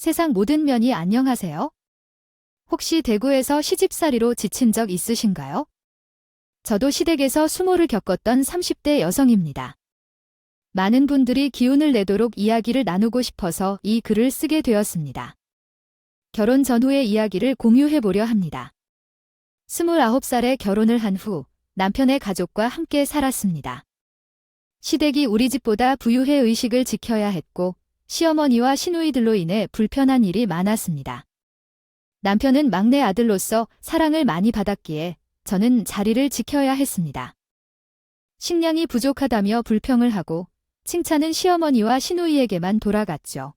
세상 모든 면이 안녕하세요. 혹시 대구에서 시집살이로 지친 적 있으신가요? 저도 시댁에서 수모를 겪었던 30대 여성입니다. 많은 분들이 기운을 내도록 이야기를 나누고 싶어서 이 글을 쓰게 되었습니다. 결혼 전후의 이야기를 공유해보려 합니다. 29살에 결혼을 한 후 남편의 가족과 함께 살았습니다. 시댁이 우리 집보다 부유해 의식을 지켜야 했고 시어머니와 시누이들로 인해 불편한 일이 많았습니다. 남편은 막내 아들로서 사랑을 많이 받았기에 저는 자리를 지켜야 했습니다. 식량이 부족하다며 불평을 하고 칭찬은 시어머니와 시누이에게만 돌아갔죠.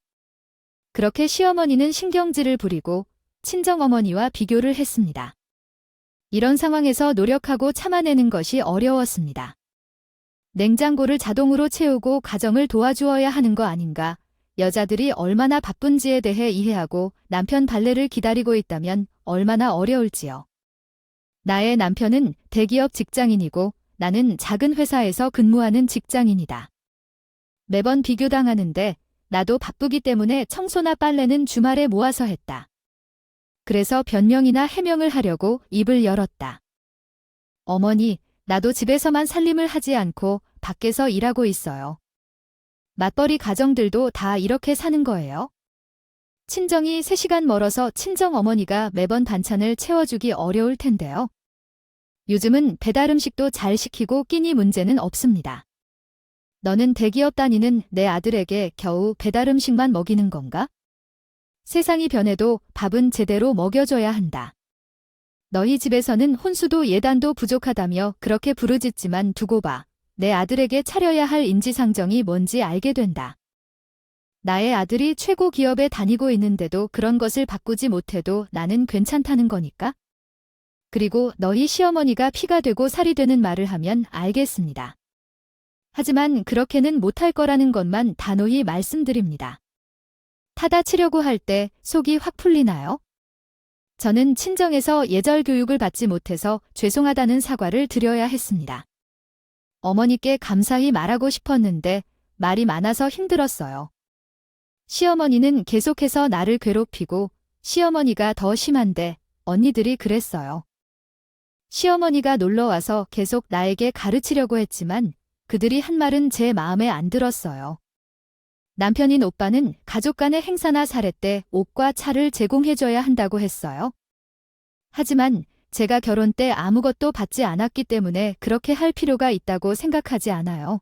그렇게 시어머니는 신경질을 부리고 친정어머니와 비교를 했습니다. 이런 상황에서 노력하고 참아내는 것이 어려웠습니다. 냉장고를 자동으로 채우고 가정을 도와주어야 하는 거 아닌가, 여자들이 얼마나 바쁜지에 대해 이해하고 남편 발레를 기다리고 있다면 얼마나 어려울지요. 나의 남편은 대기업 직장인이고 나는 작은 회사에서 근무하는 직장인이다. 매번 비교당하는데 나도 바쁘기 때문에 청소나 빨래는 주말에 모아서 했다. 그래서 변명이나 해명을 하려고 입을 열었다. 어머니, 나도 집에서만 살림을 하지 않고 밖에서 일하고 있어요. 맞벌이 가정들도 다 이렇게 사는 거예요. 친정이 3시간 멀어서 친정어머니가 매번 반찬을 채워주기 어려울 텐데요. 요즘은 배달 음식도 잘 시키고 끼니 문제는 없습니다. 너는 대기업 다니는 내 아들에게 겨우 배달 음식만 먹이는 건가? 세상이 변해도 밥은 제대로 먹여줘야 한다. 너희 집에서는 혼수도 예단도 부족하다며 그렇게 부르짖지만 두고 봐. 내 아들에게 차려야 할 인지상정이 뭔지 알게 된다. 나의 아들이 최고 기업에 다니고 있는데도 그런 것을 바꾸지 못해도 나는 괜찮다는 거니까? 그리고 너희 시어머니가 피가 되고 살이 되는 말을 하면 알겠습니다. 하지만 그렇게는 못할 거라는 것만 단호히 말씀드립니다. 타다 치려고 할 때 속이 확 풀리나요? 저는 친정에서 예절 교육을 받지 못해서 죄송하다는 사과를 드려야 했습니다. 어머니께 감사히 말하고 싶었는데 말이 많아서 힘들었어요. 시어머니는 계속해서 나를 괴롭히고 시어머니가 더 심한데 언니들이 그랬어요. 시어머니가 놀러와서 계속 나에게 가르치려고 했지만 그들이 한 말은 제 마음에 안 들었어요. 남편인 오빠는 가족 간의 행사나 사례 때 옷과 차를 제공해줘야 한다고 했어요. 하지만 제가 결혼 때 아무것도 받지 않았기 때문에 그렇게 할 필요가 있다고 생각하지 않아요.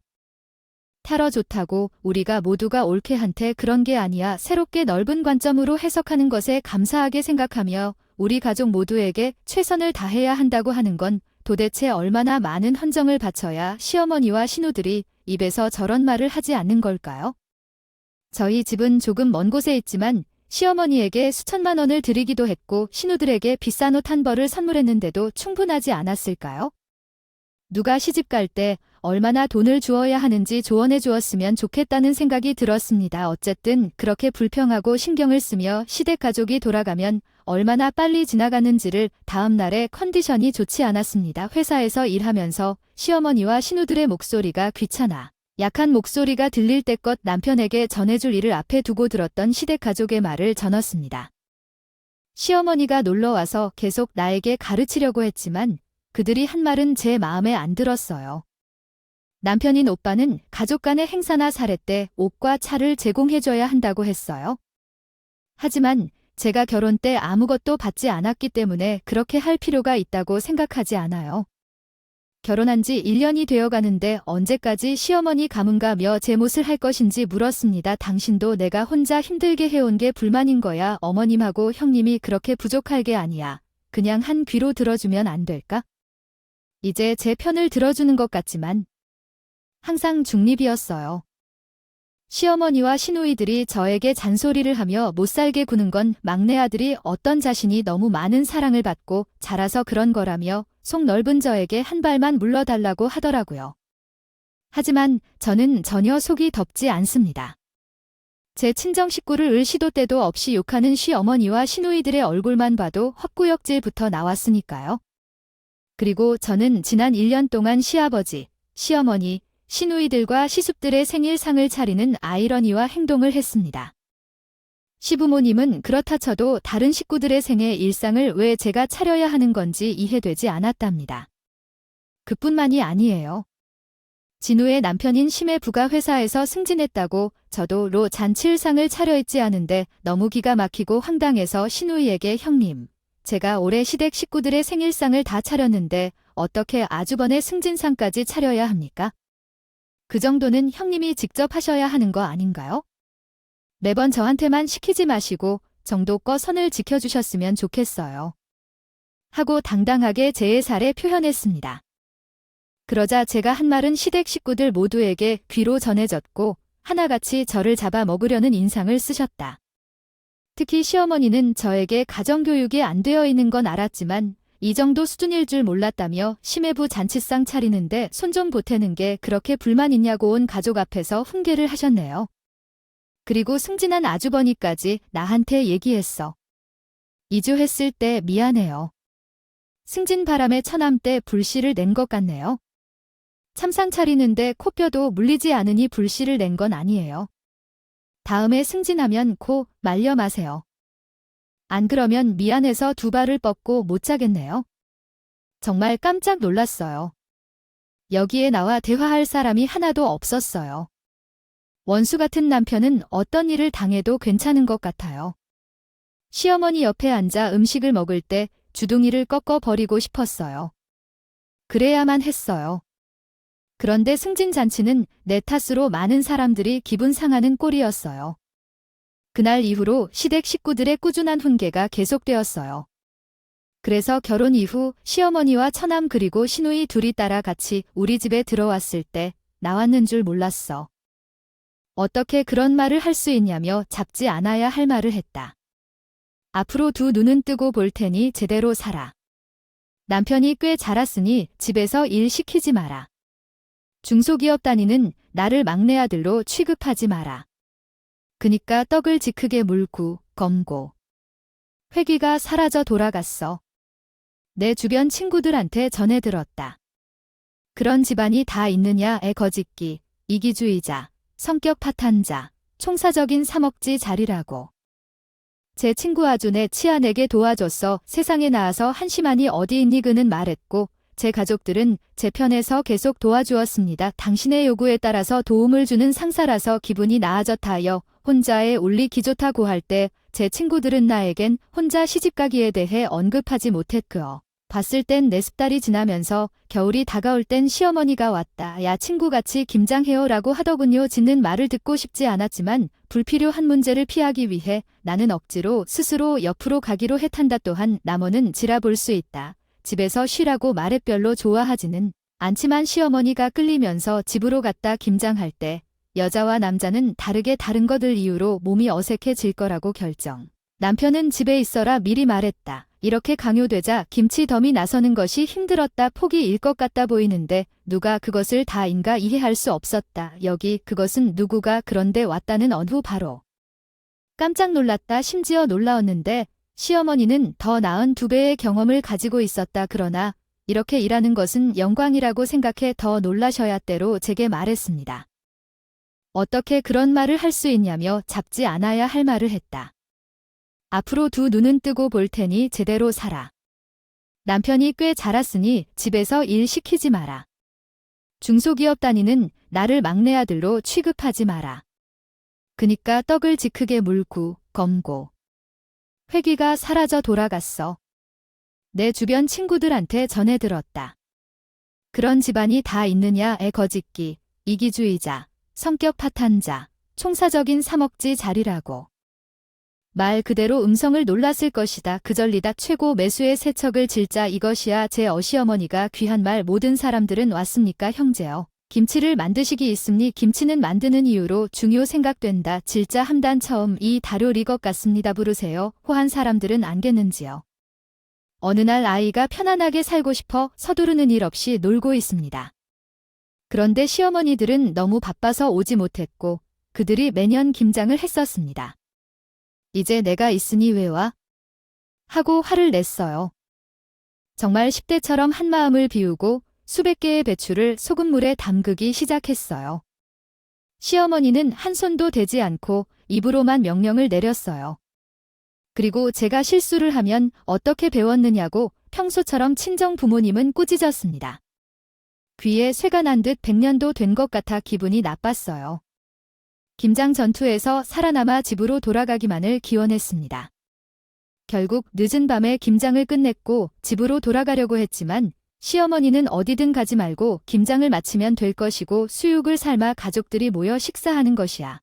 타러 좋다고 우리가 모두가 옳게 한테 그런 게 아니야. 새롭게 넓은 관점으로 해석하는 것에 감사하게 생각하며 우리 가족 모두에게 최선을 다해야 한다고 하는 건 도대체 얼마나 많은 헌정을 바쳐야 시어머니와 신우들이 입에서 저런 말을 하지 않는 걸까요? 저희 집은 조금 먼 곳에 있지만 시어머니에게 수천만 원을 드리기도 했고 신우들에게 비싼 옷 한 벌을 선물했는데도 충분하지 않았을까요? 누가 시집 갈 때 얼마나 돈을 주어야 하는지 조언해 주었으면 좋겠다는 생각이 들었습니다. 어쨌든 그렇게 불평하고 신경을 쓰며 시댁 가족이 돌아가면 얼마나 빨리 지나가는지를 다음 날에 컨디션이 좋지 않았습니다. 회사에서 일하면서 시어머니와 신우들의 목소리가 귀찮아. 약한 목소리가 들릴 때껏 남편에게 전해줄 일을 앞에 두고 들었던 시댁 가족의 말을 전했습니다. 시어머니가 놀러와서 계속 나에게 가르치려고 했지만 그들이 한 말은 제 마음에 안 들었어요. 남편인 오빠는 가족 간의 행사나 사례 때 옷과 차를 제공해줘야 한다고 했어요. 하지만 제가 결혼 때 아무것도 받지 않았기 때문에 그렇게 할 필요가 있다고 생각하지 않아요. 결혼한 지 1년이 되어가는데 언제까지 시어머니 가문가며 제 몫을 할 것인지 물었습니다. 당신도 내가 혼자 힘들게 해온 게 불만인 거야. 어머님하고 형님이 그렇게 부족할 게 아니야. 그냥 한 귀로 들어주면 안 될까? 이제 제 편을 들어주는 것 같지만 항상 중립이었어요. 시어머니와 시누이들이 저에게 잔소리를 하며 못살게 구는 건 막내 아들이 어떤 자신이 너무 많은 사랑을 받고 자라서 그런 거라며 속 넓은 저에게 한 발만 물러달라고 하더라고요. 하지만 저는 전혀 속이 덥지 않습니다. 제 친정 식구를 을 시도 때도 없이 욕하는 시어머니와 시누이들의 얼굴만 봐도 헛구역질부터 나왔으니까요. 그리고 저는 지난 1년 동안 시아버지, 시어머니, 시누이들과 시숙들의 생일상을 차리는 아이러니와 행동을 했습니다. 시부모님은 그렇다 쳐도 다른 식구들의 생애 일상을 왜 제가 차려야 하는 건지 이해되지 않았답니다. 그뿐만이 아니에요. 진우의 남편인 심의 부가 회사에서 승진했다고 저도 로 잔치일상을 차려입지 않은데 너무 기가 막히고 황당해서 신우이에게 형님, 제가 올해 시댁 식구들의 생일상을 다 차렸는데 어떻게 아주번의 승진상까지 차려야 합니까? 그 정도는 형님이 직접 하셔야 하는 거 아닌가요? 매번 저한테만 시키지 마시고 정도껏 선을 지켜주셨으면 좋겠어요. 하고 당당하게 제의사를 표현했습니다. 그러자 제가 한 말은 시댁 식구들 모두에게 귀로 전해졌고 하나같이 저를 잡아 먹으려는 인상을 쓰셨다. 특히 시어머니는 저에게 가정교육이 안 되어 있는 건 알았지만 이 정도 수준일 줄 몰랐다며 심해부 잔치상 차리는데 손 좀 보태는 게 그렇게 불만 있냐고 온 가족 앞에서 훈계를 하셨네요. 그리고 승진한 아주버니까지 나한테 얘기했어. 이주했을 때 미안해요. 승진 바람에 처남 때 불씨를 낸 것 같네요. 참상 차리는데 코뼈도 물리지 않으니 불씨를 낸 건 아니에요. 다음에 승진하면 코 말려 마세요. 안 그러면 미안해서 두 발을 뻗고 못 자겠네요. 정말 깜짝 놀랐어요. 여기에 나와 대화할 사람이 하나도 없었어요. 원수 같은 남편은 어떤 일을 당해도 괜찮은 것 같아요. 시어머니 옆에 앉아 음식을 먹을 때 주둥이를 꺾어 버리고 싶었어요. 그래야만 했어요. 그런데 승진 잔치는 내 탓으로 많은 사람들이 기분 상하는 꼴이었어요. 그날 이후로 시댁 식구들의 꾸준한 훈계가 계속되었어요. 그래서 결혼 이후 시어머니와 처남 그리고 시누이 둘이 따라 같이 우리 집에 들어왔을 때 나왔는 줄 몰랐어. 어떻게 그런 말을 할 수 있냐며 잡지 않아야 할 말을 했다. 앞으로 두 눈은 뜨고 볼 테니 제대로 살아. 남편이 꽤 자랐으니 집에서 일 시키지 마라. 중소기업 다니는 나를 막내 아들로 취급하지 마라. 그니까 떡을 지크게 물고 검고. 회귀가 사라져 돌아갔어. 내 주변 친구들한테 전해 들었다. 그런 집안이 다 있느냐 거짓기, 이기주의자, 성격 파탄자, 총사적인 사먹지 자리라고. 제 친구 아주 내 치아내게 도와줬어. 세상에 나와서 한심하니 어디 있니 그는 말했고 제 가족들은 제 편에서 계속 도와주었습니다. 당신의 요구에 따라서 도움을 주는 상사라서 기분이 나아졌다여 혼자의 올리 기좋다고 할 때 제 친구들은 나에겐 혼자 시집가기에 대해 언급하지 못했고요. 봤을 땐 4습달이 지나면서 겨울이 다가올 땐 시어머니가 왔다. 야 친구같이 김장해요라고 하더군요. 짓는 말을 듣고 싶지 않았지만 불필요한 문제를 피하기 위해 나는 억지로 스스로 옆으로 가기로 했단다. 또한 남원은 지라볼 수 있다. 집에서 쉬라고 말해 별로 좋아하지는 않지만 시어머니가 끌리면서 집으로 갔다 김장할 때 여자와 남자는 다르게 다른 것들 이유로 몸이 어색해질 거라고 결정. 남편은 집에 있어라 미리 말했다. 이렇게 강요되자 김치덤이 나서는 것이 힘들었다. 포기일 것 같다 보이는데 누가 그것을 다인가 이해할 수 없었다. 여기 그것은 누구가 그런데 왔다는 언후 바로. 깜짝 놀랐다. 심지어 놀라웠는데 시어머니는 더 나은 2배의 경험을 가지고 있었다. 그러나 이렇게 일하는 것은 영광이라고 생각해 더 놀라셔야 때로 제게 말했습니다. 어떻게 그런 말을 할 수 있냐며 잡지 않아야 할 말을 했다. 앞으로 두 눈은 뜨고 볼 테니 제대로 살아. 남편이 꽤 자랐으니 집에서 일 시키지 마라. 중소기업 다니는 나를 막내 아들로 취급하지 마라. 그니까 떡을 지크게 물고 검고. 회귀가 사라져 돌아갔어. 내 주변 친구들한테 전해 들었다. 그런 집안이 다 있느냐 거짓기, 이기주의자, 성격 파탄자, 총사적인 사먹지 자리라고. 말 그대로 음성을 놀랐을 것이다. 그절리다 최고 매수의 세척을 질자 이것이야. 제 어시어머니가 귀한 말 모든 사람들은 왔습니까 형제여. 김치를 만드시기 있음니 김치는 만드는 이유로 중요 생각된다. 질자 함단 처음 이 다료리 것 같습니다. 부르세요. 호한 사람들은 안겠는지요. 어느 날 아이가 편안하게 살고 싶어 서두르는 일 없이 놀고 있습니다. 그런데 시어머니들은 너무 바빠서 오지 못했고 그들이 매년 김장을 했었습니다. 이제 내가 있으니 왜 와? 하고 화를 냈어요. 정말 10대처럼 한마음을 비우고 수백 개의 배추를 소금물에 담그기 시작했어요. 시어머니는 한 손도 대지 않고 입으로만 명령을 내렸어요. 그리고 제가 실수를 하면 어떻게 배웠느냐고 평소처럼 친정 부모님은 꾸짖었습니다. 귀에 쇠가 난 듯 100년도 된 것 같아 기분이 나빴어요. 김장 전투에서 살아남아 집으로 돌아가기만을 기원했습니다. 결국 늦은 밤에 김장을 끝냈고 집으로 돌아가려고 했지만 시어머니는 어디든 가지 말고 김장을 마치면 될 것이고 수육을 삶아 가족들이 모여 식사하는 것이야.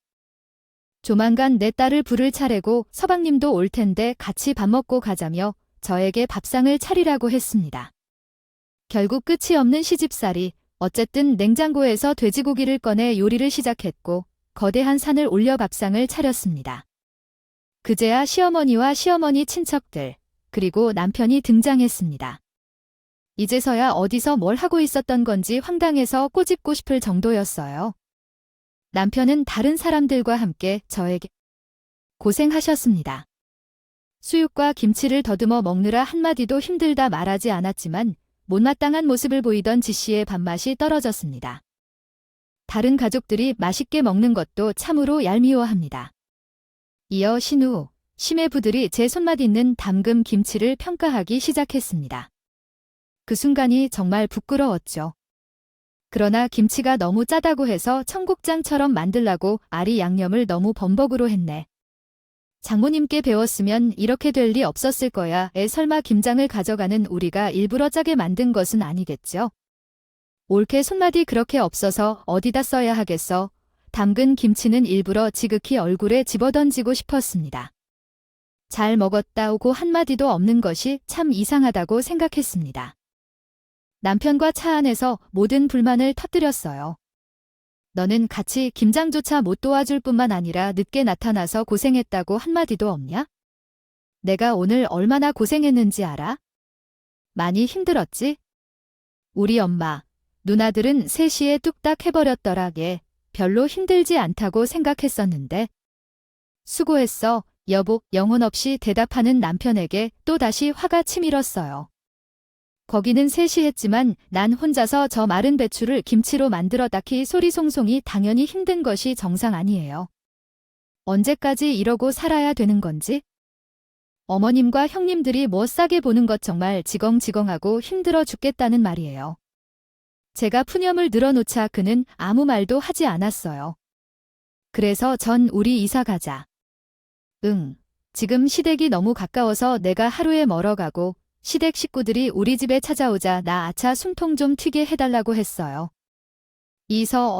조만간 내 딸을 부를 차례고 서방님도 올 텐데 같이 밥 먹고 가자며 저에게 밥상을 차리라고 했습니다. 결국 끝이 없는 시집살이, 어쨌든 냉장고에서 돼지고기를 꺼내 요리를 시작했고 거대한 산을 올려 밥상을 차렸습니다. 그제야 시어머니와 시어머니 친척들, 그리고 남편이 등장했습니다. 이제서야 어디서 뭘 하고 있었던 건지 황당해서 꼬집고 싶을 정도였어요. 남편은 다른 사람들과 함께 저에게 고생하셨습니다. 수육과 김치를 더듬어 먹느라 한마디도 힘들다 말하지 않았지만 못마땅한 모습을 보이던 지씨의 밥맛이 떨어졌습니다. 다른 가족들이 맛있게 먹는 것도 참으로 얄미워합니다. 이어 신우, 시매부들이 제 손맛 있는 담금 김치를 평가하기 시작했습니다. 그 순간이 정말 부끄러웠죠. 그러나 김치가 너무 짜다고 해서 청국장처럼 만들라고 아리 양념을 너무 범벅으로 했네. 장모님께 배웠으면 이렇게 될 리 없었을 거야. 설마 김장을 가져가는 우리가 일부러 짜게 만든 것은 아니겠죠? 올케 손맛이 그렇게 없어서 어디다 써야 하겠어. 담근 김치는 일부러 지극히 얼굴에 집어던지고 싶었습니다. 잘 먹었다 오고 한마디도 없는 것이 참 이상하다고 생각했습니다. 남편과 차 안에서 모든 불만을 터뜨렸어요. 너는 같이 김장조차 못 도와줄 뿐만 아니라 늦게 나타나서 고생했다고 한마디도 없냐? 내가 오늘 얼마나 고생했는지 알아? 많이 힘들었지? 우리 엄마, 누나들은 3시에 뚝딱 해버렸더라. 얘 별로 힘들지 않다고 생각했었는데. 수고했어, 여보. 영혼 없이 대답하는 남편에게 또다시 화가 치밀었어요. 거기는 셋이 했지만 난 혼자서 저 마른 배추를 김치로 만들어 닦기 소리송송이 당연히 힘든 것이 정상 아니에요. 언제까지 이러고 살아야 되는 건지? 어머님과 형님들이 뭐 싸게 보는 것 정말 지걱지걱하고 힘들어 죽겠다는 말이에요. 제가 푸념을 늘어놓자 그는 아무 말도 하지 않았어요. 그래서 전 우리 이사 가자. 응, 지금 시댁이 너무 가까워서 내가 하루에 멀어가고 시댁 식구들이 우리 집에 찾아오자 나 아차 숨통 좀 튀게 해달라고 했어요.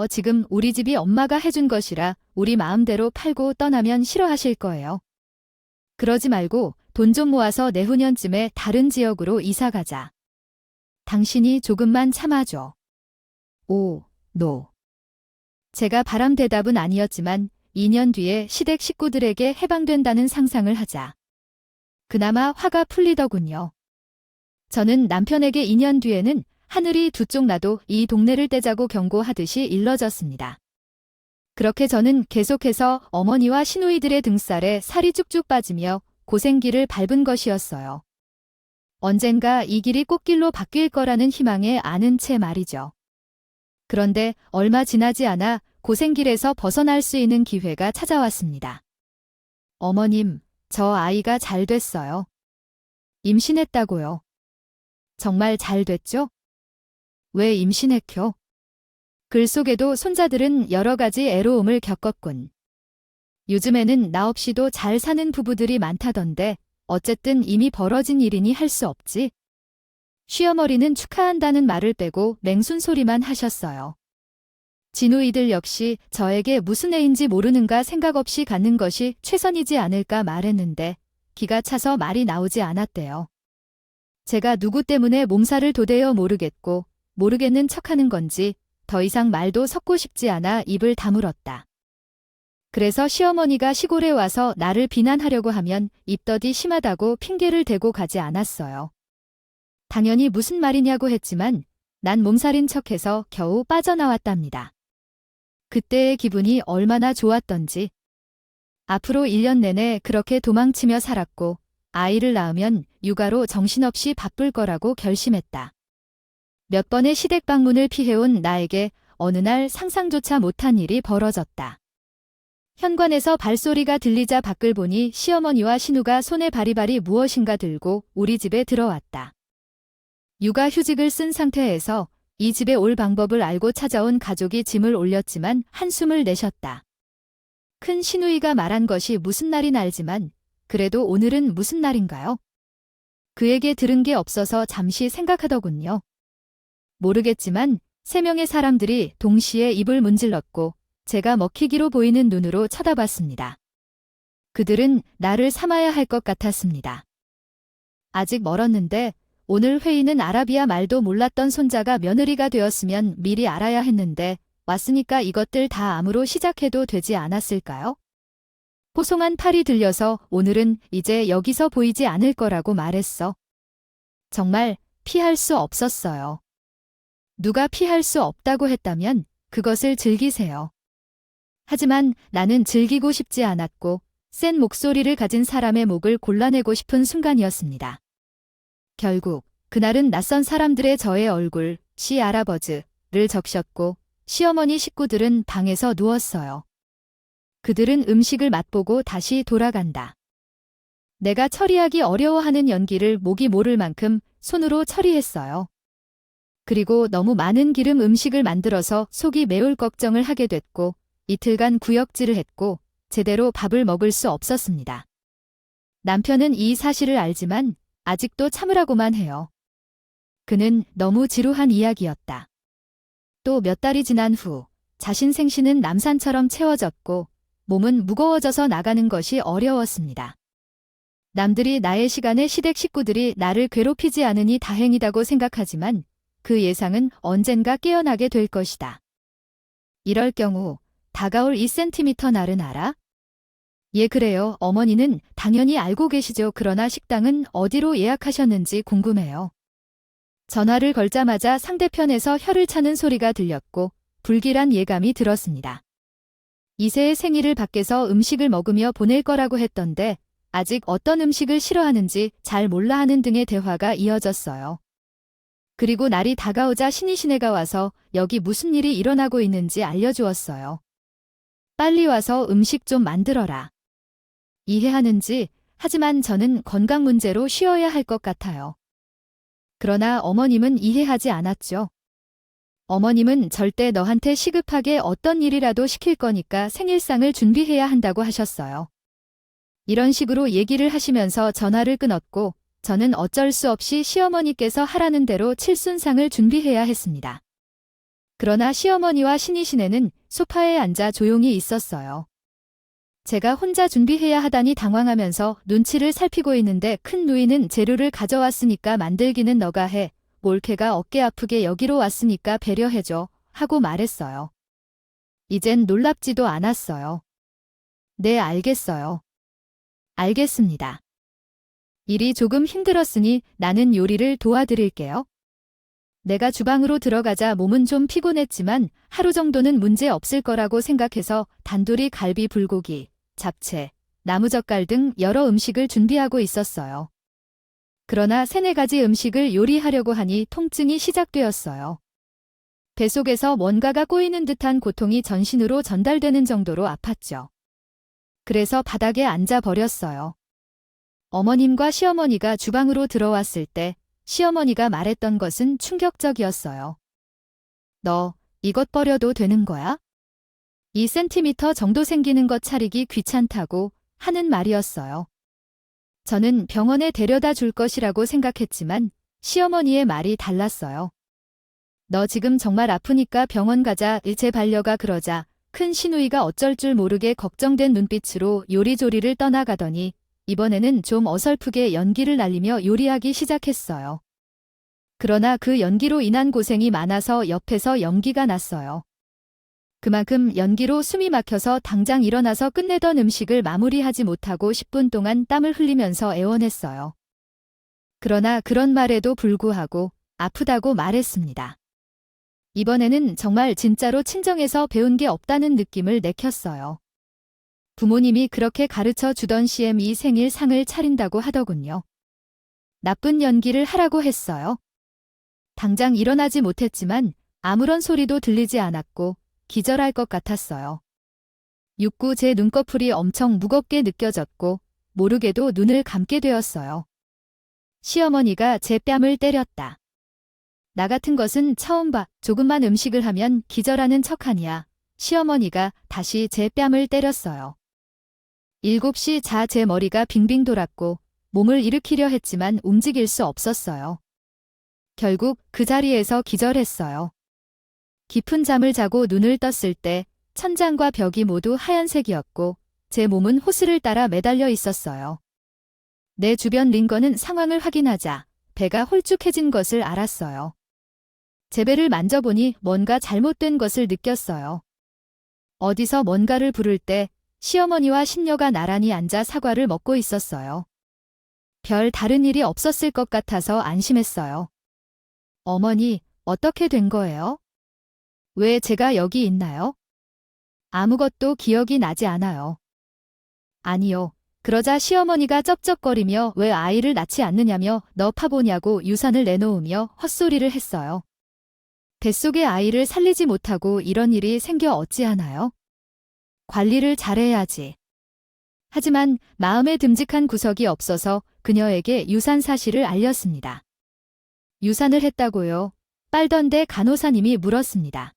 지금 우리 집이 엄마가 해준 것이라 우리 마음대로 팔고 떠나면 싫어하실 거예요. 그러지 말고 돈 좀 모아서 내후년쯤에 다른 지역으로 이사 가자. 당신이 조금만 참아줘. 오, 노. 제가 바람 대답은 아니었지만 2년 뒤에 시댁 식구들에게 해방된다는 상상을 하자. 그나마 화가 풀리더군요. 저는 남편에게 2년 뒤에는 하늘이 두 쪽 나도 이 동네를 떼자고 경고하듯이 일러졌습니다. 그렇게 저는 계속해서 어머니와 시누이들의 등살에 살이 쭉쭉 빠지며 고생길을 밟은 것이었어요. 언젠가 이 길이 꽃길로 바뀔 거라는 희망에 아는 채 말이죠. 그런데 얼마 지나지 않아 고생길에서 벗어날 수 있는 기회가 찾아왔습니다. 어머님, 저 아이가 잘 됐어요. 임신했다고요. 정말 잘 됐죠? 왜 임신했겨? 글 속에도 손자들은 여러 가지 애로움을 겪었군. 요즘에는 나 없이도 잘 사는 부부들이 많다던데 어쨌든 이미 벌어진 일이니 할 수 없지. 시어머니는 축하한다는 말을 빼고 맹순소리만 하셨어요. 진우이들 역시 저에게 무슨 애인지 모르는가 생각 없이 갖는 것이 최선이지 않을까 말했는데 기가 차서 말이 나오지 않았대요. 제가 누구 때문에 몸살을 도대어 모르겠는 척하는 건지 더 이상 말도 섞고 싶지 않아 입을 다물었다. 그래서 시어머니가 시골에 와서 나를 비난하려고 하면 입덧이 심하다고 핑계를 대고 가지 않았어요. 당연히 무슨 말이냐고 했지만 난 몸살인 척해서 겨우 빠져나왔답니다. 그때의 기분이 얼마나 좋았던지. 앞으로 1년 내내 그렇게 도망치며 살았고 아이를 낳으면 육아로 정신없이 바쁠 거라고 결심했다. 몇 번의 시댁 방문을 피해온 나에게 어느 날 상상조차 못한 일이 벌어졌다. 현관에서 발소리가 들리자 밖을 보니 시어머니와 신우가 손에 바리바리 무엇인가 들고 우리 집에 들어왔다. 육아휴직을 쓴 상태에서 이 집에 올 방법을 알고 찾아온 가족이 짐을 올렸지만 한숨을 내셨다. 큰 시누이가 말한 것이 무슨 날인 알지만 그래도 오늘은 무슨 날인가요? 그에게 들은 게 없어서 잠시 생각하더군요. 모르겠지만 3명의 사람들이 동시에 입을 문질렀고 제가 먹히기로 보이는 눈으로 쳐다봤습니다. 그들은 나를 삼아야 할 것 같았습니다. 아직 멀었는데 오늘 회의는 아라비아 말도 몰랐던 손자가 며느리가 되었으면 미리 알아야 했는데 왔으니까 이것들 다 암으로 시작해도 되지 않았을까요? 포송한 팔이 들려서 오늘은 이제 여기서 보이지 않을 거라고 말했어. 정말 피할 수 없었어요. 누가 피할 수 없다고 했다면 그것을 즐기세요. 하지만 나는 즐기고 싶지 않았고 센 목소리를 가진 사람의 목을 골라내고 싶은 순간이었습니다. 결국 그날은 낯선 사람들의 저의 얼굴, 시할아버지를 적셨고 시어머니 식구들은 방에서 누웠어요. 그들은 음식을 맛보고 다시 돌아간다. 내가 처리하기 어려워하는 연기를 목이 모를 만큼 손으로 처리했어요. 그리고 너무 많은 기름 음식을 만들어서 속이 매울 걱정을 하게 됐고 이틀간 구역질을 했고 제대로 밥을 먹을 수 없었습니다. 남편은 이 사실을 알지만 아직도 참으라고만 해요. 그는 너무 지루한 이야기였다. 또 몇 달이 지난 후 자신 생신은 남산처럼 채워졌고 몸은 무거워져서 나가는 것이 어려웠습니다. 남들이 나의 시간에 시댁 식구들이 나를 괴롭히지 않으니 다행이다고 생각하지만 그 예상은 언젠가 깨어나게 될 것이다. 이럴 경우 다가올 2cm 날은 알아? 예, 그래요. 어머니는 당연히 알고 계시죠. 그러나 식당은 어디로 예약하셨는지 궁금해요. 전화를 걸자마자 상대편에서 혀를 차는 소리가 들렸고 불길한 예감이 들었습니다. 2세의 생일을 밖에서 음식을 먹으며 보낼 거라고 했던데 아직 어떤 음식을 싫어하는지 잘 몰라 하는 등의 대화가 이어졌어요. 그리고 날이 다가오자 신이시네가 와서 여기 무슨 일이 일어나고 있는지 알려주었어요. 빨리 와서 음식 좀 만들어라. 이해하는지, 하지만 저는 건강 문제로 쉬어야 할 것 같아요. 그러나 어머님은 이해하지 않았죠. 어머님은 절대 너한테 시급하게 어떤 일이라도 시킬 거니까 생일상을 준비해야 한다고 하셨어요. 이런 식으로 얘기를 하시면서 전화를 끊었고 저는 어쩔 수 없이 시어머니께서 하라는 대로 칠순상을 준비해야 했습니다. 그러나 시어머니와 신이시네는 소파에 앉아 조용히 있었어요. 제가 혼자 준비해야 하다니 당황하면서 눈치를 살피고 있는데 큰 누이는 재료를 가져왔으니까 만들기는 너가 해. 몰케가 어깨 아프게 여기로 왔으니까 배려해줘. 하고 말했어요. 이젠 놀랍지도 않았어요. 네, 알겠어요. 알겠습니다. 일이 조금 힘들었으니 나는 요리를 도와드릴게요. 내가 주방으로 들어가자 몸은 좀 피곤했지만 하루 정도는 문제 없을 거라고 생각해서 단도리 갈비 불고기, 잡채, 나무젓갈 등 여러 음식을 준비하고 있었어요. 그러나 3-4가지 음식을 요리하려고 하니 통증이 시작되었어요. 뱃속에서 뭔가가 꼬이는 듯한 고통이 전신으로 전달되는 정도로 아팠죠. 그래서 바닥에 앉아 버렸어요. 어머님과 시어머니가 주방으로 들어왔을 때 시어머니가 말했던 것은 충격적이었어요. 너 이것 버려도 되는 거야? 2cm 정도 생기는 것 차리기 귀찮다고 하는 말이었어요. 저는 병원에 데려다 줄 것이라고 생각했지만 시어머니의 말이 달랐어요. 너 지금 정말 아프니까 병원 가자. 제 반려가 그러자 큰 시누이가 어쩔 줄 모르게 걱정된 눈빛으로 요리조리를 떠나가더니 이번에는 좀 어설프게 연기를 날리며 요리하기 시작했어요. 그러나 그 연기로 인한 고생이 많아서 옆에서 연기가 났어요. 그만큼 연기로 숨이 막혀서 당장 일어나서 끝내던 음식을 마무리하지 못하고 10분 동안 땀을 흘리면서 애원했어요. 그러나 그런 말에도 불구하고 아프다고 말했습니다. 이번에는 정말 진짜로 친정에서 배운 게 없다는 느낌을 내켰어요. 부모님이 그렇게 가르쳐 주던 CME 생일 상을 차린다고 하더군요. 나쁜 연기를 하라고 했어요. 당장 일어나지 못했지만 아무런 소리도 들리지 않았고 기절할 것 같았어요. 육구 제 눈꺼풀이 엄청 무겁게 느껴졌고 모르게도 눈을 감게 되었어요. 시어머니가 제 뺨을 때렸다. 나 같은 것은 처음 봐. 조금만 음식을 하면 기절하는 척하니야. 시어머니가 다시 제 뺨을 때렸어요. 7시 자 제 머리가 빙빙 돌았고 몸을 일으키려 했지만 움직일 수 없었어요. 결국 그 자리에서 기절했어요. 깊은 잠을 자고 눈을 떴을 때 천장과 벽이 모두 하얀색이었고 제 몸은 호스를 따라 매달려 있었어요. 내 주변 링거는 상황을 확인하자 배가 홀쭉해진 것을 알았어요. 제 배를 만져보니 뭔가 잘못된 것을 느꼈어요. 어디서 뭔가를 부를 때 시어머니와 신녀가 나란히 앉아 사과를 먹고 있었어요. 별 다른 일이 없었을 것 같아서 안심했어요. 어머니, 어떻게 된 거예요? 왜 제가 여기 있나요? 아무것도 기억이 나지 않아요. 아니요. 그러자 시어머니가 쩝쩝거리며 왜 아이를 낳지 않느냐며 너 파보냐고 유산을 내놓으며 헛소리를 했어요. 뱃속의 아이를 살리지 못하고 이런 일이 생겨 어찌하나요? 관리를 잘해야지. 하지만 마음에 듬직한 구석이 없어서 그녀에게 유산 사실을 알렸습니다. 유산을 했다고요? 빨던데 간호사님이 물었습니다.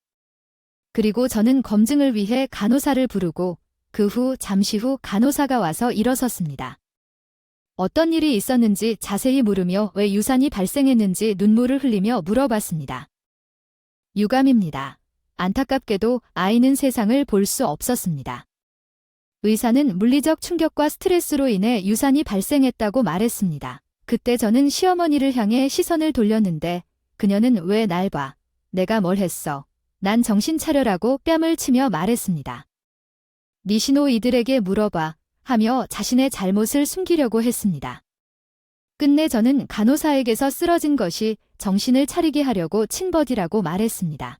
그리고 저는 검증을 위해 간호사를 부르고 잠시 후 간호사가 와서 일어섰습니다. 어떤 일이 있었는지 자세히 물으며 왜 유산이 발생했는지 눈물을 흘리며 물어봤습니다. 유감입니다. 안타깝게도 아이는 세상을 볼 수 없었습니다. 의사는 물리적 충격과 스트레스로 인해 유산이 발생했다고 말했습니다. 그때 저는 시어머니를 향해 시선을 돌렸는데 그녀는 왜 날 봐? 내가 뭘 했어? 난 정신 차려라고 뺨을 치며 말했습니다. 니시노 이들에게 물어봐 하며 자신의 잘못을 숨기려고 했습니다. 끝내 저는 간호사에게서 쓰러진 것이 정신을 차리게 하려고 친버디라고 말했습니다.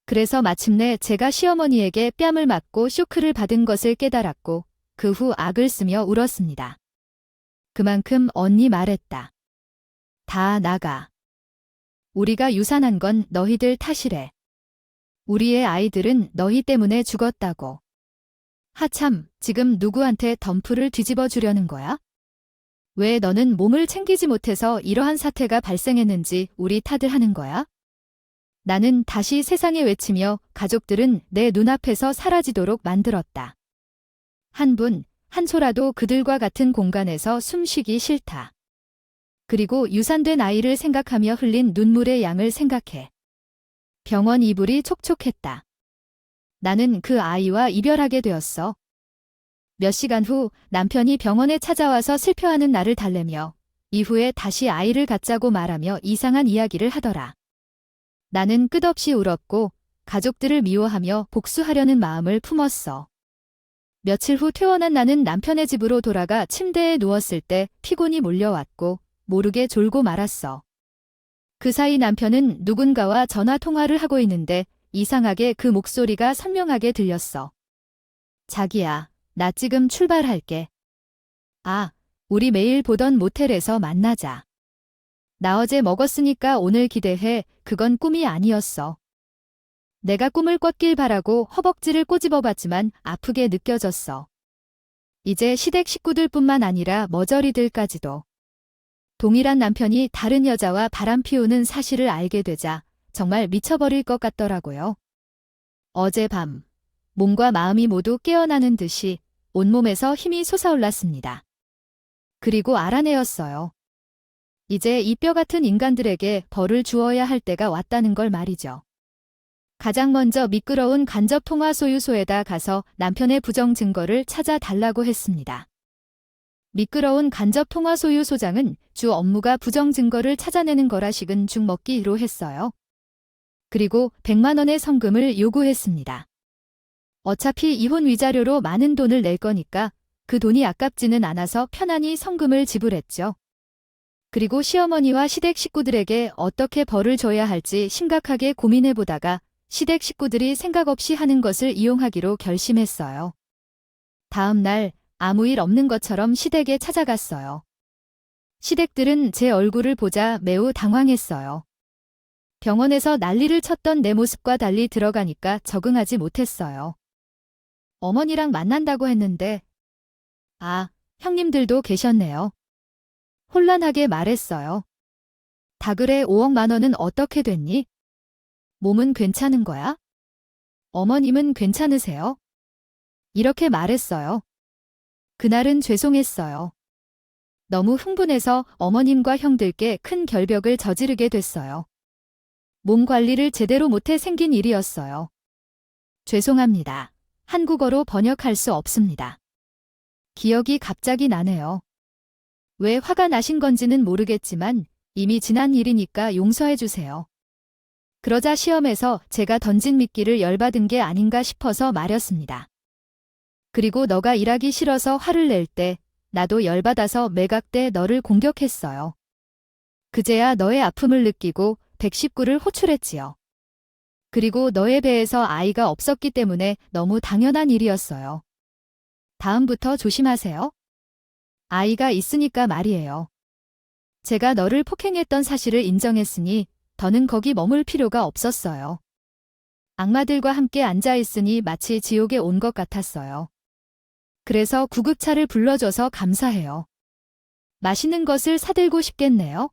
그래서 마침내 제가 시어머니에게 뺨을 맞고 쇼크를 받은 것을 깨달았고 그 후 악을 쓰며 울었습니다. 그만큼 언니 말했다. 다 나가. 우리가 유산한 건 너희들 탓이래. 우리의 아이들은 너희 때문에 죽었다고. 하참, 지금 누구한테 덤프를 뒤집어 주려는 거야? 왜 너는 몸을 챙기지 못해서 이러한 사태가 발생했는지 우리 탓을 하는 거야? 나는 다시 세상에 외치며 가족들은 내 눈앞에서 사라지도록 만들었다. 한 분, 한 초라도 그들과 같은 공간에서 숨쉬기 싫다. 그리고 유산된 아이를 생각하며 흘린 눈물의 양을 생각해. 병원 이불이 촉촉했다. 나는 그 아이와 이별하게 되었어. 몇 시간 후 남편이 병원에 찾아와서 슬퍼하는 나를 달래며 이후에 다시 아이를 갖자고 말하며 이상한 이야기를 하더라. 나는 끝없이 울었고 가족들을 미워하며 복수하려는 마음을 품었어. 며칠 후 퇴원한 나는 남편의 집으로 돌아가 침대에 누웠을 때 피곤이 몰려왔고 모르게 졸고 말았어. 그 사이 남편은 누군가와 전화 통화를 하고 있는데 이상하게 그 목소리가 선명하게 들렸어. 자기야, 나 지금 출발할게. 아, 우리 매일 보던 모텔에서 만나자. 나 어제 먹었으니까 오늘 기대해. 그건 꿈이 아니었어. 내가 꿈을 꿨길 바라고 허벅지를 꼬집어봤지만 아프게 느껴졌어. 이제 시댁 식구들뿐만 아니라 머저리들까지도. 동일한 남편이 다른 여자와 바람 피우는 사실을 알게 되자 정말 미쳐버릴 것 같더라고요. 어젯밤, 몸과 마음이 모두 깨어나는 듯이 온몸에서 힘이 솟아올랐습니다. 그리고 알아내었어요. 이제 이 뼈 같은 인간들에게 벌을 주어야 할 때가 왔다는 걸 말이죠. 가장 먼저 미끄러운 간접 통화 소유소에다 가서 남편의 부정 증거를 찾아달라고 했습니다. 미끄러운 간접 통화 소유소장은 주 업무가 부정 증거를 찾아내는 거라식은 죽먹기로 했어요. 그리고 100만 원의 성금을 요구했습니다. 어차피 이혼 위자료로 많은 돈을 낼 거니까 그 돈이 아깝지는 않아서 편안히 성금을 지불했죠. 그리고 시어머니와 시댁 식구들에게 어떻게 벌을 줘야 할지 심각하게 고민해보다가 시댁 식구들이 생각 없이 하는 것을 이용하기로 결심했어요. 다음 날 아무 일 없는 것처럼 시댁에 찾아갔어요. 시댁들은 제 얼굴을 보자 매우 당황했어요. 병원에서 난리를 쳤던 내 모습과 달리 들어가니까 적응하지 못했어요. 어머니랑 만난다고 했는데. 아, 형님들도 계셨네요. 혼란하게 말했어요. 다글의 5억만 원은 어떻게 됐니? 몸은 괜찮은 거야? 어머님은 괜찮으세요? 이렇게 말했어요. 그날은 죄송했어요. 너무 흥분해서 어머님과 형들께 큰 결벽을 저지르게 됐어요. 몸 관리를 제대로 못해 생긴 일이었어요. 죄송합니다. 한국어로 번역할 수 없습니다. 기억이 갑자기 나네요. 왜 화가 나신 건지는 모르겠지만 이미 지난 일이니까 용서해 주세요. 그러자 시험에서 제가 던진 미끼를 열받은 게 아닌가 싶어서 말였습니다. 그리고 너가 일하기 싫어서 화를 낼 때 나도 열받아서 매각돼 너를 공격했어요. 그제야 너의 아픔을 느끼고 119를 호출했지요. 그리고 너의 배에서 아이가 없었기 때문에 너무 당연한 일이었어요. 다음부터 조심하세요. 아이가 있으니까 말이에요. 제가 너를 폭행했던 사실을 인정했으니 더는 거기 머물 필요가 없었어요. 악마들과 함께 앉아있으니 마치 지옥에 온 것 같았어요. 그래서 구급차를 불러줘서 감사해요. 맛있는 것을 사들고 싶겠네요.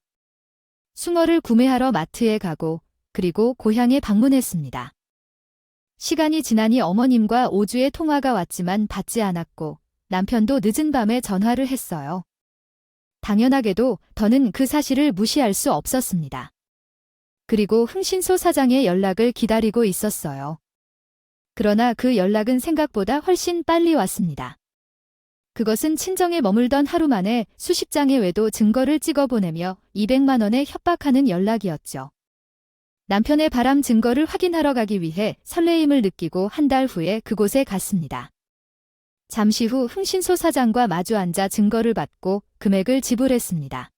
숭어를 구매하러 마트에 가고 그리고 고향에 방문했습니다. 시간이 지나니 어머님과 5주의 통화가 왔지만 받지 않았고 남편도 늦은 밤에 전화를 했어요. 당연하게도 더는 그 사실을 무시할 수 없었습니다. 그리고 흥신소 사장의 연락을 기다리고 있었어요. 그러나 그 연락은 생각보다 훨씬 빨리 왔습니다. 그것은 친정에 머물던 하루 만에 수십 장의 외도 증거를 찍어보내며 200만 원에 협박하는 연락이었죠. 남편의 바람 증거를 확인하러 가기 위해 설레임을 느끼고 한 달 후에 그곳에 갔습니다. 잠시 후 흥신소 사장과 마주 앉아 증거를 받고 금액을 지불했습니다.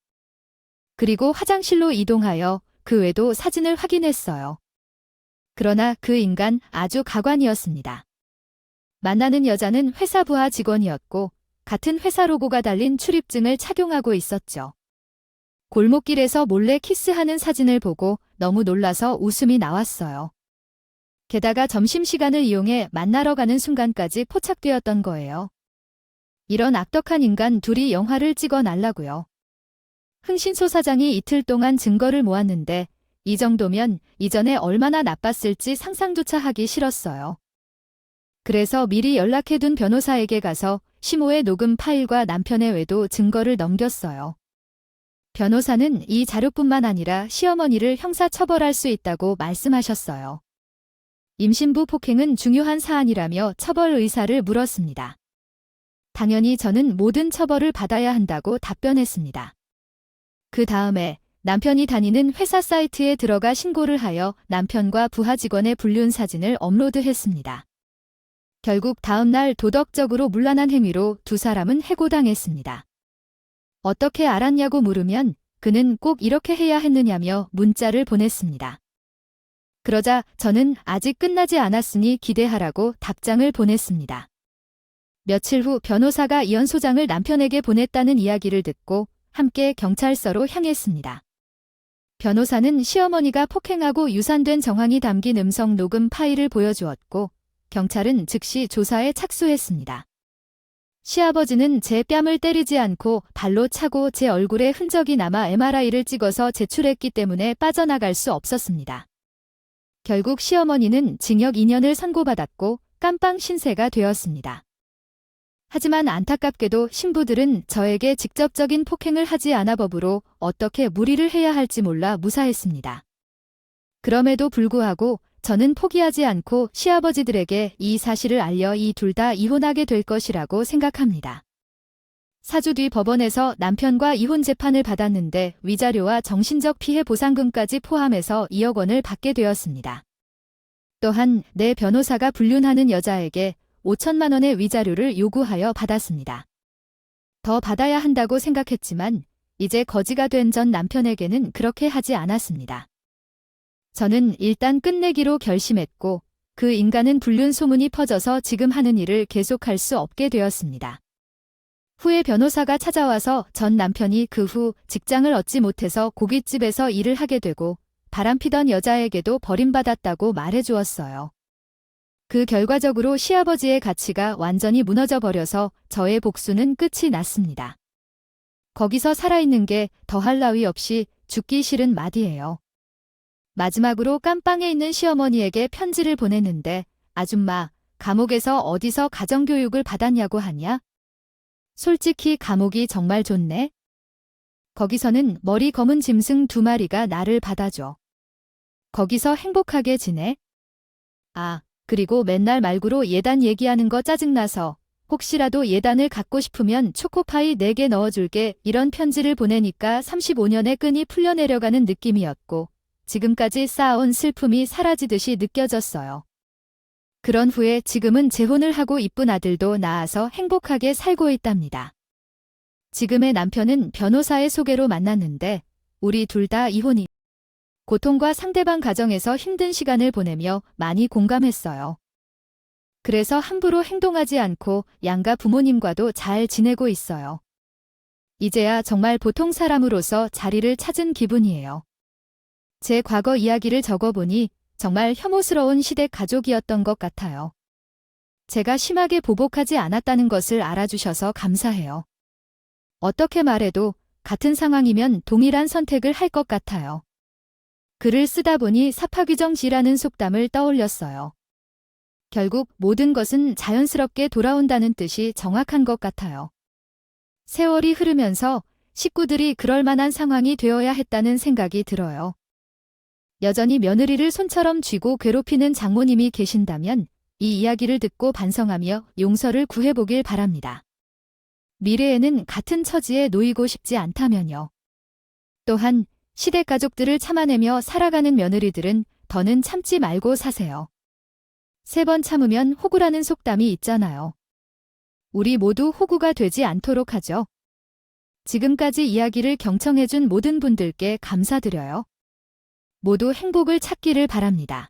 그리고 화장실로 이동하여 그 외도 사진을 확인했어요. 그러나 그 인간 아주 가관이었습니다. 만나는 여자는 회사 부하 직원이었고 같은 회사 로고가 달린 출입증을 착용하고 있었죠. 골목길에서 몰래 키스하는 사진을 보고 너무 놀라서 웃음이 나왔어요. 게다가 점심시간을 이용해 만나러 가는 순간까지 포착되었던 거예요. 이런 악덕한 인간 둘이 영화를 찍어 날라고요. 흥신소 사장이 이틀 동안 증거를 모았는데 이 정도면 이전에 얼마나 나빴을지 상상조차 하기 싫었어요. 그래서 미리 연락해둔 변호사에게 가서 시모의 녹음 파일과 남편의 외도 증거를 넘겼어요. 변호사는 이 자료뿐만 아니라 시어머니를 형사처벌할 수 있다고 말씀하셨어요. 임신부 폭행은 중요한 사안이라며 처벌 의사를 물었습니다. 당연히 저는 모든 처벌을 받아야 한다고 답변했습니다. 그 다음에 남편이 다니는 회사 사이트에 들어가 신고를 하여 남편과 부하 직원의 불륜 사진을 업로드했습니다. 결국 다음 날 도덕적으로 문란한 행위로 두 사람은 해고당했습니다. 어떻게 알았냐고 물으면 그는 꼭 이렇게 해야 했느냐며 문자를 보냈습니다. 그러자 저는 아직 끝나지 않았으니 기대하라고 답장을 보냈습니다. 며칠 후 변호사가 이현 소장을 남편에게 보냈다는 이야기를 듣고 함께 경찰서로 향했습니다. 변호사는 시어머니가 폭행하고 유산된 정황이 담긴 음성 녹음 파일을 보여주었고 경찰은 즉시 조사에 착수했습니다. 시아버지는 제 뺨을 때리지 않고 발로 차고 제 얼굴에 흔적이 남아 MRI를 찍어서 제출했기 때문에 빠져나갈 수 없었습니다. 결국 시어머니는 징역 2년을 선고받았고 깜빵 신세가 되었습니다. 하지만 안타깝게도 신부들은 저에게 직접적인 폭행을 하지 않아 법으로 어떻게 무리를 해야 할지 몰라 무사했습니다. 그럼에도 불구하고 저는 포기하지 않고 시아버지들에게 이 사실을 알려 이 둘 다 이혼하게 될 것이라고 생각합니다. 4주 뒤 법원에서 남편과 이혼 재판을 받았는데 위자료와 정신적 피해 보상금까지 포함해서 2억 원을 받게 되었습니다. 또한 내 변호사가 불륜하는 여자에게 5천만 원의 위자료를 요구하여 받았습니다. 더 받아야 한다고 생각했지만 이제 거지가 된 전 남편에게는 그렇게 하지 않았습니다. 저는 일단 끝내기로 결심했고 그 인간은 불륜 소문이 퍼져서 지금 하는 일을 계속할 수 없게 되었습니다. 후에 변호사가 찾아와서 전 남편이 그 후 직장을 얻지 못해서 고깃집에서 일을 하게 되고 바람피던 여자에게도 버림받았다고 말해주었어요. 그 결과적으로 시아버지의 가치가 완전히 무너져 버려서 저의 복수는 끝이 났습니다. 거기서 살아있는 게 더할 나위 없이 죽기 싫은 마디예요. 마지막으로 깜빵에 있는 시어머니에게 편지를 보냈는데 아줌마, 감옥에서 어디서 가정교육을 받았냐고 하냐? 솔직히 감옥이 정말 좋네. 거기서는 머리 검은 짐승 2마리가 나를 받아줘. 거기서 행복하게 지내. 아, 그리고 맨날 말구로 예단 얘기하는 거 짜증나서 혹시라도 예단을 갖고 싶으면 초코파이 4개 넣어줄게 이런 편지를 보내니까 35년의 끈이 풀려내려가는 느낌이었고 지금까지 쌓아온 슬픔이 사라지듯이 느껴졌어요. 그런 후에 지금은 재혼을 하고 이쁜 아들도 낳아서 행복하게 살고 있답니다. 지금의 남편은 변호사의 소개로 만났는데 우리 둘 다 이혼이 고통과 상대방 가정에서 힘든 시간을 보내며 많이 공감했어요. 그래서 함부로 행동하지 않고 양가 부모님과도 잘 지내고 있어요. 이제야 정말 보통 사람으로서 자리를 찾은 기분이에요. 제 과거 이야기를 적어보니 정말 혐오스러운 시댁 가족이었던 것 같아요. 제가 심하게 보복하지 않았다는 것을 알아주셔서 감사해요. 어떻게 말해도 같은 상황이면 동일한 선택을 할 것 같아요. 글을 쓰다 보니 사파귀정지라는 속담을 떠올렸어요. 결국 모든 것은 자연스럽게 돌아온다는 뜻이 정확한 것 같아요. 세월이 흐르면서 식구들이 그럴 만한 상황이 되어야 했다는 생각이 들어요. 여전히 며느리를 손처럼 쥐고 괴롭히는 장모님이 계신다면 이 이야기를 듣고 반성하며 용서를 구해보길 바랍니다. 미래에는 같은 처지에 놓이고 싶지 않다면요. 또한 시댁 가족들을 참아내며 살아가는 며느리들은 더는 참지 말고 사세요. 3번 참으면 호구라는 속담이 있잖아요. 우리 모두 호구가 되지 않도록 하죠. 지금까지 이야기를 경청해준 모든 분들께 감사드려요. 모두 행복을 찾기를 바랍니다.